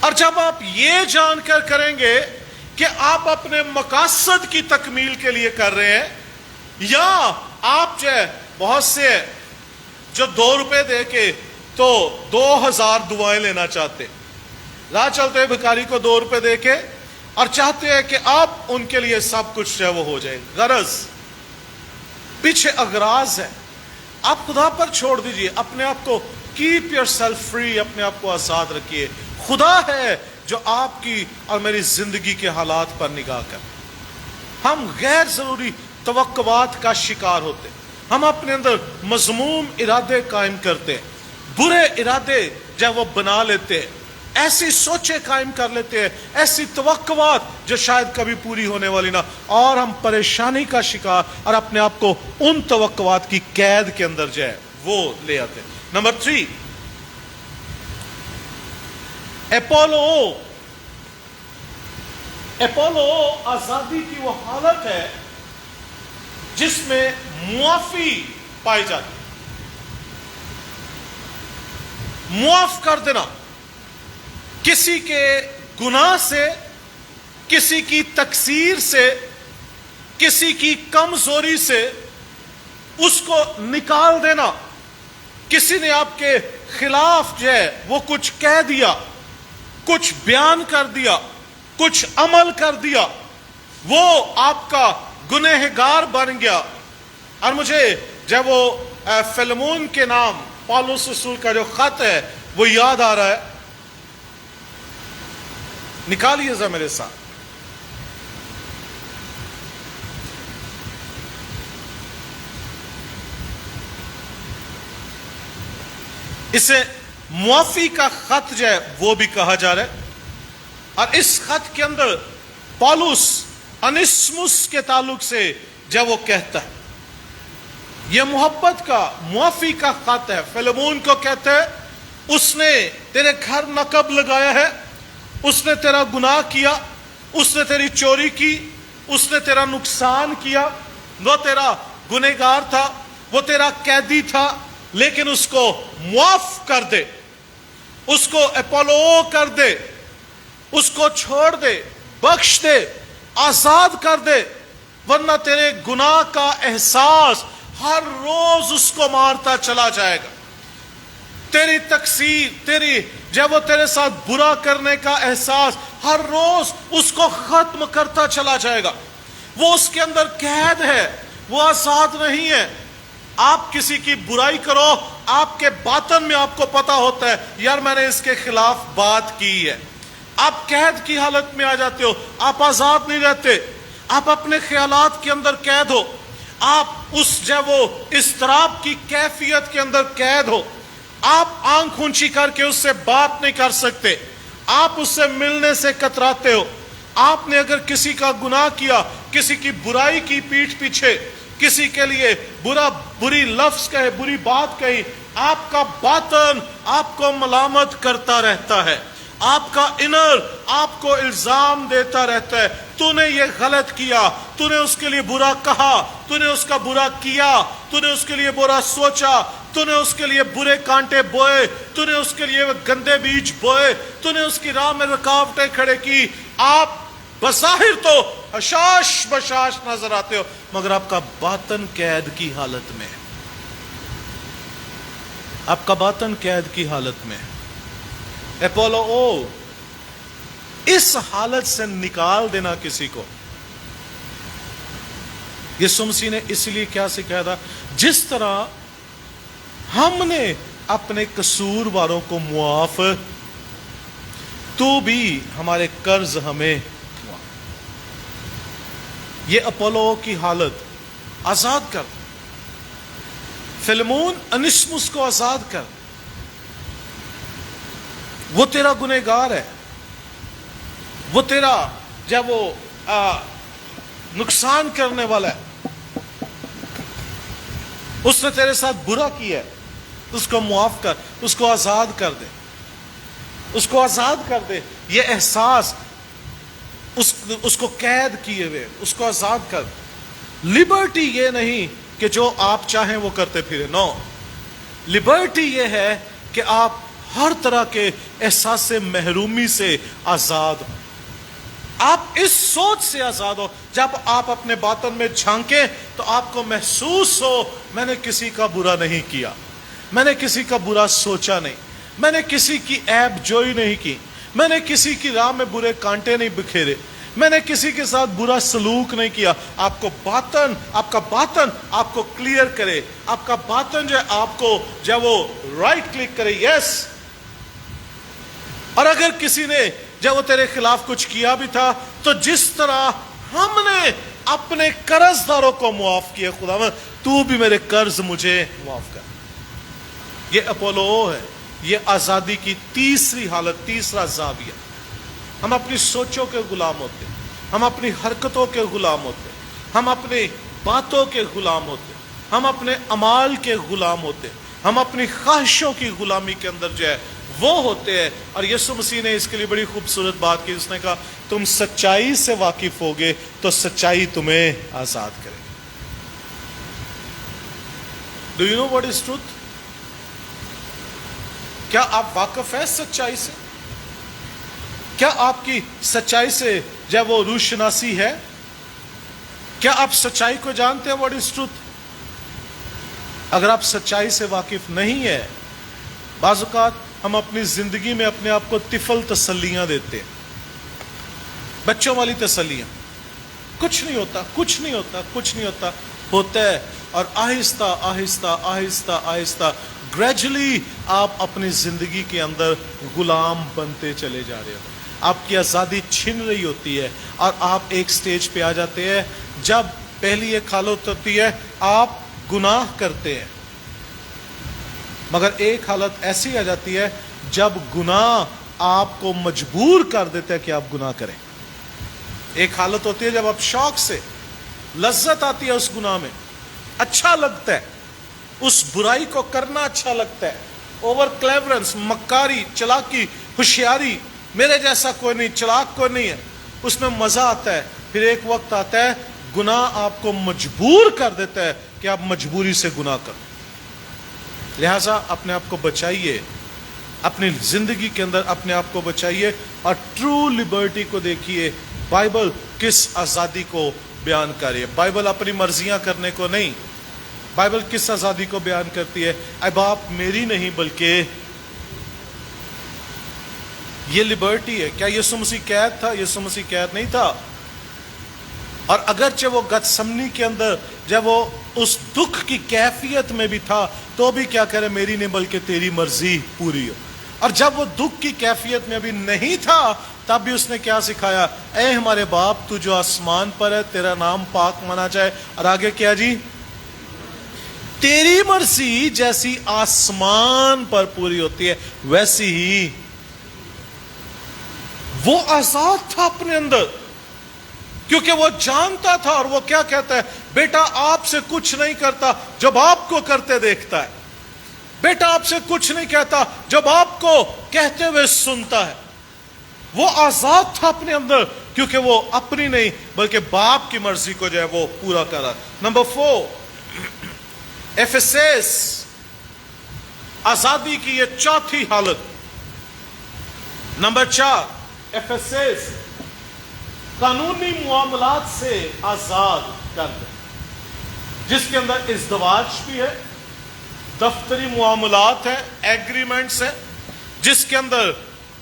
اور جب آپ یہ جان کر کریں گے کہ آپ اپنے مقاصد کی تکمیل کے لیے کر رہے ہیں, یا آپ جو ہے بہت سے جو 2 روپے دے کے تو 2000 دعائیں لینا چاہتے, راہ چلتے بھکاری کو 2 روپے دے کے اور چاہتے ہیں کہ آپ ان کے لیے سب کچھ جو ہے وہ ہو جائے. غرض پیچھے اغراض ہے. آپ خدا پر چھوڑ دیجئے اپنے آپ کو. کیپ یور سیلف فری, اپنے آپ کو آزاد رکھیے. خدا ہے جو آپ کی اور میری زندگی کے حالات پر نگاہ کر. ہم غیر ضروری توقعات کا شکار ہوتے, ہم اپنے اندر مذموم ارادے قائم کرتے, برے ارادے جب وہ بنا لیتے, ایسی سوچیں قائم کر لیتے ہیں, ایسی توقعات جو شاید کبھی پوری ہونے والی نہ, اور ہم پریشانی کا شکار اور اپنے آپ کو ان توقعات کی قید کے اندر جو ہے وہ لے آتے. نمبر 3, اپولو آزادی کی وہ حالت ہے جس میں معافی پائی جاتی. معاف کر دینا کسی کے گناہ سے, کسی کی تقصیر سے, کسی کی کمزوری سے, اس کو نکال دینا. کسی نے آپ کے خلاف جو ہے وہ کچھ کہہ دیا, کچھ بیان کر دیا, کچھ عمل کر دیا, وہ آپ کا گنہگار بن گیا. اور مجھے جب وہ فلمون کے نام پالوس رسول کا جو خط ہے وہ یاد آ رہا ہے. نکالیے ذرا میرے ساتھ. اسے معافی کا خط جو ہے وہ بھی کہا جا رہا ہے. اور اس خط کے اندر پالوس انسمس کے تعلق سے جب وہ کہتا ہے, یہ محبت کا معافی کا خط ہے. فلمون کو کہتا ہے اس نے تیرے گھر نقب لگایا ہے, اس نے تیرا گناہ کیا, اس نے تیری چوری کی, اس نے تیرا نقصان کیا, وہ تیرا گنہگار تھا, وہ تیرا قیدی تھا, لیکن اس کو معاف کر دے, اس کو اپولو کر دے, اس کو چھوڑ دے, بخش دے, آزاد کر دے, ورنہ تیرے گناہ کا احساس ہر روز اس کو مارتا چلا جائے گا. تیری تقصیر, تیری جب وہ تیرے ساتھ برا کرنے کا احساس ہر روز اس کو ختم کرتا چلا جائے گا. وہ اس کے اندر قید ہے, وہ آزاد نہیں ہے. آپ کسی کی برائی کرو, آپ کے باطن میں آپ کو پتا ہوتا ہے یار میں نے اس کے خلاف بات کی ہے. آپ قید کی حالت میں آ جاتے ہو, آپ آزاد نہیں رہتے, آپ اپنے خیالات کے اندر قید ہو, آپ اس جب وہ اضطراب کی کیفیت کے اندر قید ہو. آپ آنکھ اونچی کر کے اس سے بات نہیں کر سکتے, آپ اس سے ملنے سے کتراتے ہو. آپ نے اگر کسی کا گناہ کیا, کسی کی برائی کی پیٹھ پیچھے, کسی کے لیے بری لفظ کہے, بری بات کہی, آپ کا باطن آپ کو ملامت کرتا رہتا ہے, آپ کا انر آپ کو الزام دیتا رہتا ہے. تو نے یہ غلط کیا, تو نے اس کے لیے برا کہا, تو نے اس کا برا کیا, تو نے اس کے لیے برا سوچا, تو نے اس کے لیے برے کانٹے بوئے, تو نے اس کے لیے گندے بیج بوئے, تو نے اس کی راہ میں رکاوٹیں کھڑے کی. آپ بظاہر تو حشاش بشاش نظر آتے ہو, مگر آپ کا باطن قید کی حالت میں, آپ کا باطن قید کی حالت میں. اپولو اس حالت سے نکال دینا کسی کو. یسوع مسیح نے اس لیے کیا سکھایا تھا؟ جس طرح ہم نے اپنے قصور والوں کو معاف، تو بھی ہمارے قرض ہمیں معاف. یہ اپولو کی حالت، آزاد کر. فلمون انسمس کو آزاد کر، وہ تیرا گنہگار ہے، وہ تیرا جب وہ نقصان کرنے والا ہے، اس نے تیرے ساتھ برا کیا ہے، اس کو معاف کر، اس کو آزاد کر دے، اس کو آزاد کر دے. یہ احساس اس کو قید کیے ہوئے، اس کو آزاد کر. لبرٹی یہ نہیں کہ جو آپ چاہیں وہ کرتے پھرے، نو. لبرٹی یہ ہے کہ آپ ہر طرح کے احساس سے محرومی سے آزاد ہو. آپ اس سوچ سے آزاد ہو، جب آپ اپنے باطن میں جھانکیں تو آپ کو محسوس ہو میں نے کسی کا برا نہیں کیا، میں نے کسی کا برا سوچا نہیں، میں نے کسی کی عیب جوئی نہیں کی، میں نے کسی کی راہ میں برے کانٹے نہیں بکھیرے، میں نے کسی کے ساتھ برا سلوک نہیں کیا. آپ کا باطن آپ کو کلیئر کرے، آپ کا باطن جو ہے آپ کو جب وہ رائٹ کلک کرے، یس. اور اگر کسی نے جب وہ تیرے خلاف کچھ کیا بھی تھا تو جس طرح ہم نے اپنے قرض داروں کو معاف کیا، خداوند تو بھی میرے قرض مجھے معاف کر. یہ اپولو ہے، یہ آزادی کی تیسری حالت، تیسرا زاویہ. ہم اپنی سوچوں کے غلام ہوتے، ہم اپنی حرکتوں کے غلام ہوتے، ہم اپنی باتوں کے غلام ہوتے، ہم اپنے اعمال کے غلام ہوتے، ہم اپنی خواہشوں کی غلامی کے اندر جو ہے وہ ہوتے ہیں. اور یسوع مسیح نے اس کے لیے بڑی خوبصورت بات کی. اس نے کہا تم سچائی سے واقف ہوگے تو سچائی تمہیں آزاد کرے گی. Do you know what is truth? کیا آپ واقف ہیں سچائی سے؟ کیا آپ کی سچائی سے جب وہ روح شناسی ہے؟ کیا آپ سچائی کو جانتے ہیں؟ What is truth? اگر آپ سچائی سے واقف نہیں ہے، بعض اوقات ہم اپنی زندگی میں اپنے آپ کو طفل تسلیاں دیتے ہیں، بچوں والی تسلیاں. کچھ نہیں ہوتا، کچھ نہیں ہوتا، کچھ نہیں ہوتا. ہوتا ہے. اور آہستہ آہستہ آہستہ آہستہ گریجولی آپ اپنی زندگی کے اندر غلام بنتے چلے جا رہے ہو. آپ کی آزادی چھن رہی ہوتی ہے اور آپ ایک سٹیج پہ آ جاتے ہیں جب پہلی ایک حالت ہوتی ہے آپ گناہ کرتے ہیں، مگر ایک حالت ایسی آ جاتی ہے جب گناہ آپ کو مجبور کر دیتا ہے کہ آپ گناہ کریں. ایک حالت ہوتی ہے جب آپ شوق سے، لذت آتی ہے اس گناہ میں، اچھا لگتا ہے، اس برائی کو کرنا اچھا لگتا ہے. اوور کلیورنس، مکاری، چلاکی، ہوشیاری، میرے جیسا کوئی نہیں، چلاک کوئی نہیں ہے، اس میں مزہ آتا ہے. پھر ایک وقت آتا ہے گناہ آپ کو مجبور کر دیتا ہے کہ آپ مجبوری سے گناہ کرو. لہٰذا اپنے آپ کو بچائیے، اپنی زندگی کے اندر اپنے آپ کو بچائیے اور ٹرو لبرٹی کو دیکھیے. بائبل کس آزادی کو بیان کر رہی ہے؟ بائبل اپنی مرضیاں کرنے کو نہیں. بائبل کس آزادی کو بیان کرتی ہے؟ اے باپ میری نہیں بلکہ یہ لبرٹی ہے. کیا یسوع مسیح قید تھا؟ یسوع مسیح قید نہیں تھا. اور اگرچہ وہ گتسمنی کے اندر جب وہ اس دکھ کی کیفیت میں بھی تھا تو بھی کیا کرے؟ میری نہیں بلکہ تیری مرضی پوری ہو. اور جب وہ دکھ کی کیفیت میں ابھی نہیں تھا تب بھی اس نے کیا سکھایا؟ اے ہمارے باپ تو جو آسمان پر ہے، تیرا نام پاک مانا جائے. اور آگے کیا جی؟ تیری مرضی جیسی آسمان پر پوری ہوتی ہے ویسی ہی. وہ آزاد تھا اپنے اندر کیونکہ وہ جانتا تھا. اور وہ کیا کہتا ہے؟ بیٹا آپ سے کچھ نہیں کرتا جب آپ کو کرتے دیکھتا ہے. بیٹا آپ سے کچھ نہیں کہتا جب آپ کو کہتے ہوئے سنتا ہے. وہ آزاد تھا اپنے اندر کیونکہ وہ اپنی نہیں بلکہ باپ کی مرضی کو جو ہے وہ پورا کر رہا. نمبر 4، ایفیسس، آزادی کی یہ چوتھی حالت. نمبر 4، ایفیسس قانونی معاملات سے آزاد کر دے، جس کے اندر ازدواج بھی ہے، دفتری معاملات ہیں، ایگریمنٹس ہیں، جس کے اندر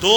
2,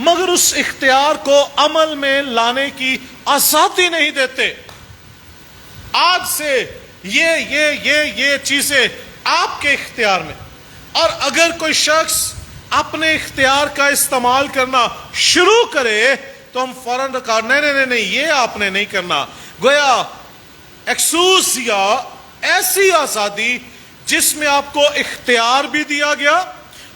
مگر اس اختیار کو عمل میں لانے کی آزادی نہیں دیتے. آج سے یہ چیزیں آپ کے اختیار میں. اور اگر کوئی شخص اپنے اختیار کا استعمال کرنا شروع کرے تو ہم فوراً رکا نہیں یہ آپ نے نہیں کرنا. گویا ایکسوسیا ایسی آزادی جس میں آپ کو اختیار بھی دیا گیا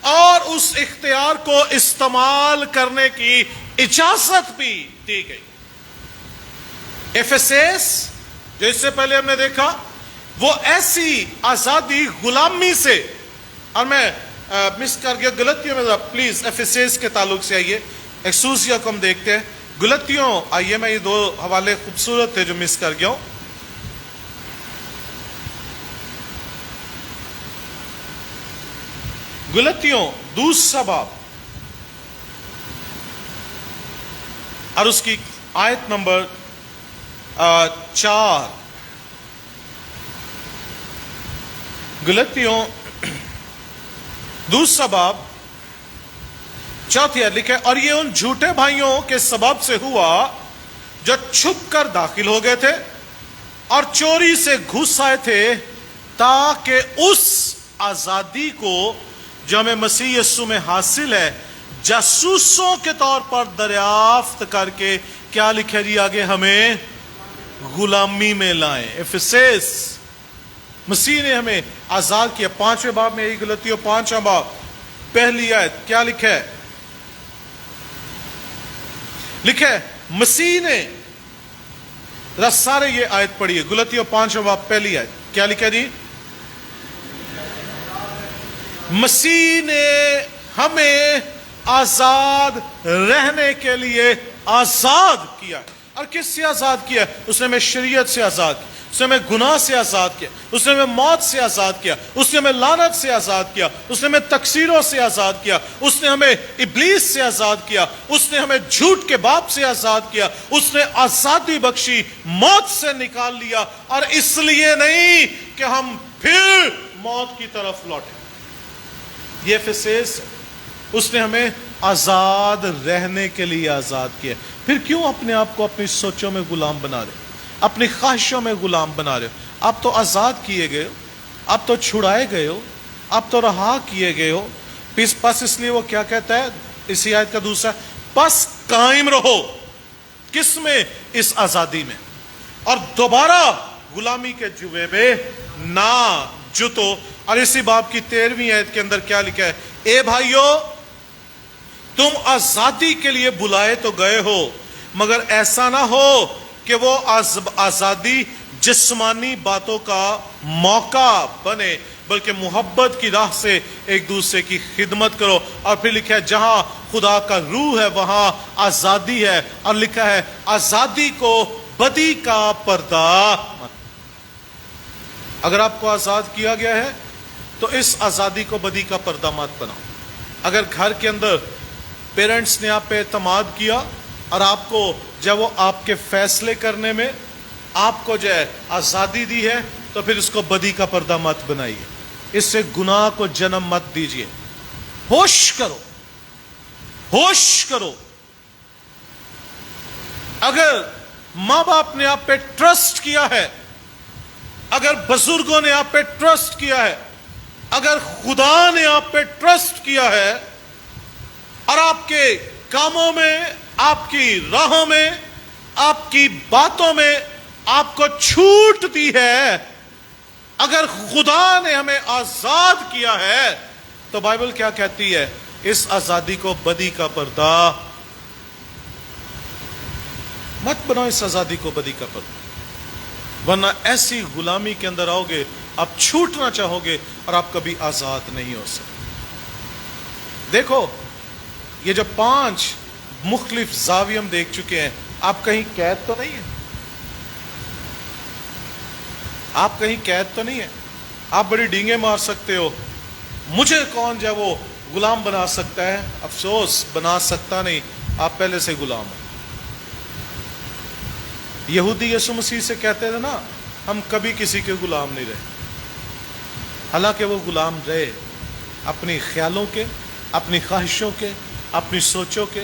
اور اس اختیار کو استعمال کرنے کی اجازت بھی دی گئی. ایفیسس جو اس سے پہلے ہم نے دیکھا وہ ایسی آزادی غلامی سے. اور میں مس کر گیا گلتیوں میں, پلیز ایفیسس کے تعلق سے آئیے, ایکسوسیا کو ہم دیکھتے ہیں. گلتیوں آئیے, میں یہ دو حوالے خوبصورت تھے جو مس کر گیا ہوں. گلتیوں دوسرا باب اور اس کی آیت نمبر 4. گلتیوں دوسرا باب چوتھی آیت لکھے, اور یہ ان جھوٹے بھائیوں کے سبب سے ہوا جو چھپ کر داخل ہو گئے تھے اور چوری سے گھس آئے تھے, تاکہ اس آزادی کو جو ہمیں مسیح یسوع میں حاصل ہے جاسوسوں کے طور پر دریافت کر کے کیا لکھے جی آگے, ہمیں غلامی میں لائیں. ایفیسس مسیح نے ہمیں آزاد کیا. 5ویں باب میں یہی گلتیوں 5واں باب پہلی آیت کیا لکھا ہے؟ لکھا ہے مسیح نے, سارے یہ آیت پڑھیے, گلتیوں 5واں باب پہلی آیت کیا لکھا جی؟ مسیح نے ہمیں آزاد رہنے کے لیے آزاد کیا. اور کس سے آزاد کیا؟ اس نے ہمیں شریعت سے آزاد کیا, اس نے ہمیں گناہ سے آزاد کیا, اس نے ہمیں موت سے آزاد کیا, اس نے ہمیں لعنت سے آزاد کیا, اس نے ہمیں تقصیروں سے آزاد کیا, اس نے ہمیں ابلیس سے آزاد کیا, اس نے ہمیں جھوٹ کے باپ سے آزاد کیا, اس نے آزادی بخشی, موت سے نکال لیا. اور اس لیے نہیں کہ ہم پھر موت کی طرف لوٹیں. یہ ایفیسس اس نے ہمیں آزاد رہنے کے لیے آزاد کیا. پھر کیوں اپنے آپ کو اپنی سوچوں میں غلام بنا رہے, اپنی خواہشوں میں غلام بنا رہے ہو؟ آپ تو آزاد کیے گئے ہو, آپ تو چھڑائے گئے ہو, آپ تو رہا کیے گئے ہو. پس اس لیے وہ کیا کہتا ہے اسی آیت کا دوسرا, پس قائم رہو. کس میں؟ اس آزادی میں. اور دوبارہ غلامی کے جوے میں نہ جتو. اور اسی باب کی 13ویں آیت کے اندر کیا لکھا ہے؟ اے بھائیو, تم آزادی کے لیے بلائے تو گئے ہو, مگر ایسا نہ ہو کہ وہ آزادی جسمانی باتوں کا موقع بنے, بلکہ محبت کی راہ سے ایک دوسرے کی خدمت کرو. اور پھر لکھا ہے جہاں خدا کا روح ہے وہاں آزادی ہے. اور لکھا ہے آزادی کو بدی کا پردہ. اگر آپ کو آزاد کیا گیا ہے تو اس آزادی کو بدی کا پردہ مت بناؤ. اگر گھر کے اندر پیرنٹس نے آپ پہ اعتماد کیا اور آپ کو جب وہ آپ کے فیصلے کرنے میں آپ کو جو ہے آزادی دی ہے تو پھر اس کو بدی کا پردہ مت بنائیے, اس سے گناہ کو جنم مت دیجیے. ہوش کرو, ہوش کرو. اگر ماں باپ نے آپ پہ ٹرسٹ کیا ہے, اگر بزرگوں نے آپ پہ ٹرسٹ کیا ہے, اگر خدا نے آپ پہ ٹرسٹ کیا ہے اور آپ کے کاموں میں, آپ کی راہوں میں, آپ کی باتوں میں آپ کو چھوٹ دی ہے, اگر خدا نے ہمیں آزاد کیا ہے تو بائبل کیا کہتی ہے؟ اس آزادی کو بدی کا پردہ مت بناؤ. اس آزادی کو بدی کا پردہ, ورنہ ایسی غلامی کے اندر آؤ گے, آپ چھوٹنا چاہو گے اور آپ کبھی آزاد نہیں ہو سکتے. دیکھو یہ جو 5 مختلف زاویے ہم دیکھ چکے ہیں, آپ کہیں قید تو نہیں ہے, آپ کہیں قید تو نہیں ہے. آپ بڑی ڈینگیں مار سکتے ہو, مجھے کون جو ہے وہ غلام بنا سکتا ہے؟ افسوس, بنا سکتا نہیں, آپ پہلے سے غلام ہو. یہودی یسوع مسیح سے کہتے تھے نا ہم کبھی کسی کے غلام نہیں رہے, حالانکہ وہ غلام رہے اپنی خیالوں کے, اپنی خواہشوں کے, اپنی سوچوں کے,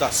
10।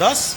10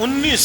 19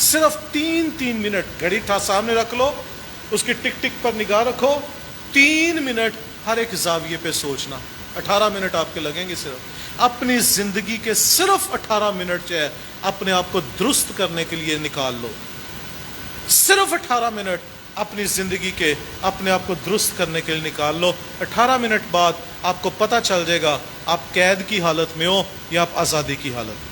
صرف 3 منٹ گھڑی سامنے رکھ لو, اس کی ٹک ٹک پر نگاہ رکھو, 3 منٹ ہر ایک زاویے پہ سوچنا. 18 منٹ آپ کے لگیں گے. صرف اپنی زندگی کے صرف 18 منٹ جو ہے اپنے آپ کو درست کرنے کے لیے نکال لو. صرف 18 منٹ اپنی زندگی کے اپنے آپ کو درست کرنے کے لیے نکال لو. 18 منٹ بعد آپ کو پتہ چل جائے گا آپ قید کی حالت میں ہو یا آپ آزادی کی حالت میں.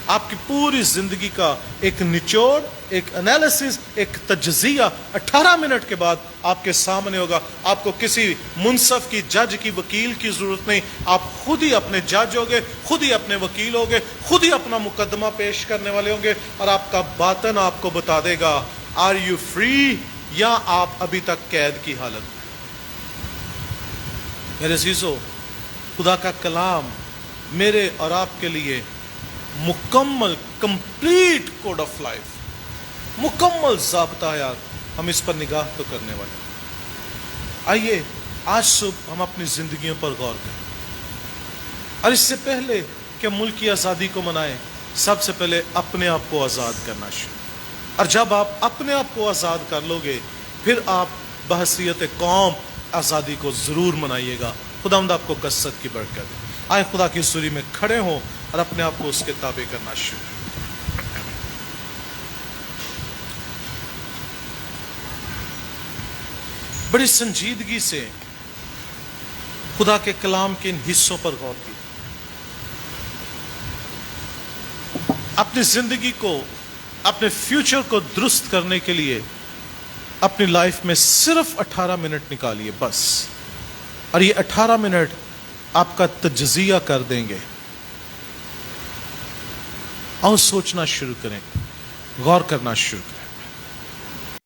آپ کی پوری زندگی کا ایک نچوڑ, ایک انالیسس, ایک تجزیہ 18 منٹ کے بعد آپ کے سامنے ہوگا. آپ کو کسی منصف کی, جج کی, وکیل کی ضرورت نہیں. آپ خود ہی اپنے جج ہوگے, خود ہی اپنے وکیل ہوگے, خود ہی اپنا مقدمہ پیش کرنے والے ہوں گے, اور آپ کا باطن آپ کو بتا دے گا آر یو فری یا آپ ابھی تک قید کی حالت میں. میرے عزیزو, خدا کا کلام میرے اور آپ کے لیے مکمل کمپلیٹ کوڈ آف لائف, مکمل ضابطہ حیات. ہم اس پر نگاہ تو کرنے والے. آئیے آج صبح ہم اپنی زندگیوں پر غور کریں, اور اس سے پہلے کہ ملک کی آزادی کو منائیں, سب سے پہلے اپنے آپ کو آزاد کرنا شروع. اور جب آپ اپنے آپ کو آزاد کر لو گے, پھر آپ بحیثیت قوم آزادی کو ضرور منائیے گا. خداوند آپ کو کثرت کی برکت دے. آئے خدا کی حضوری میں کھڑے ہوں اور اپنے آپ کو اس کے تابع کرنا شروع. بڑی سنجیدگی سے خدا کے کلام کے ان حصوں پر غور کیجیے. اپنی زندگی کو, اپنے فیوچر کو درست کرنے کے لیے اپنی لائف میں صرف 18 منٹ نکالیے بس. اور یہ 18 منٹ آپ کا تجزیہ کر دیں گے. اور سوچنا شروع کریں, غور کرنا شروع کریں.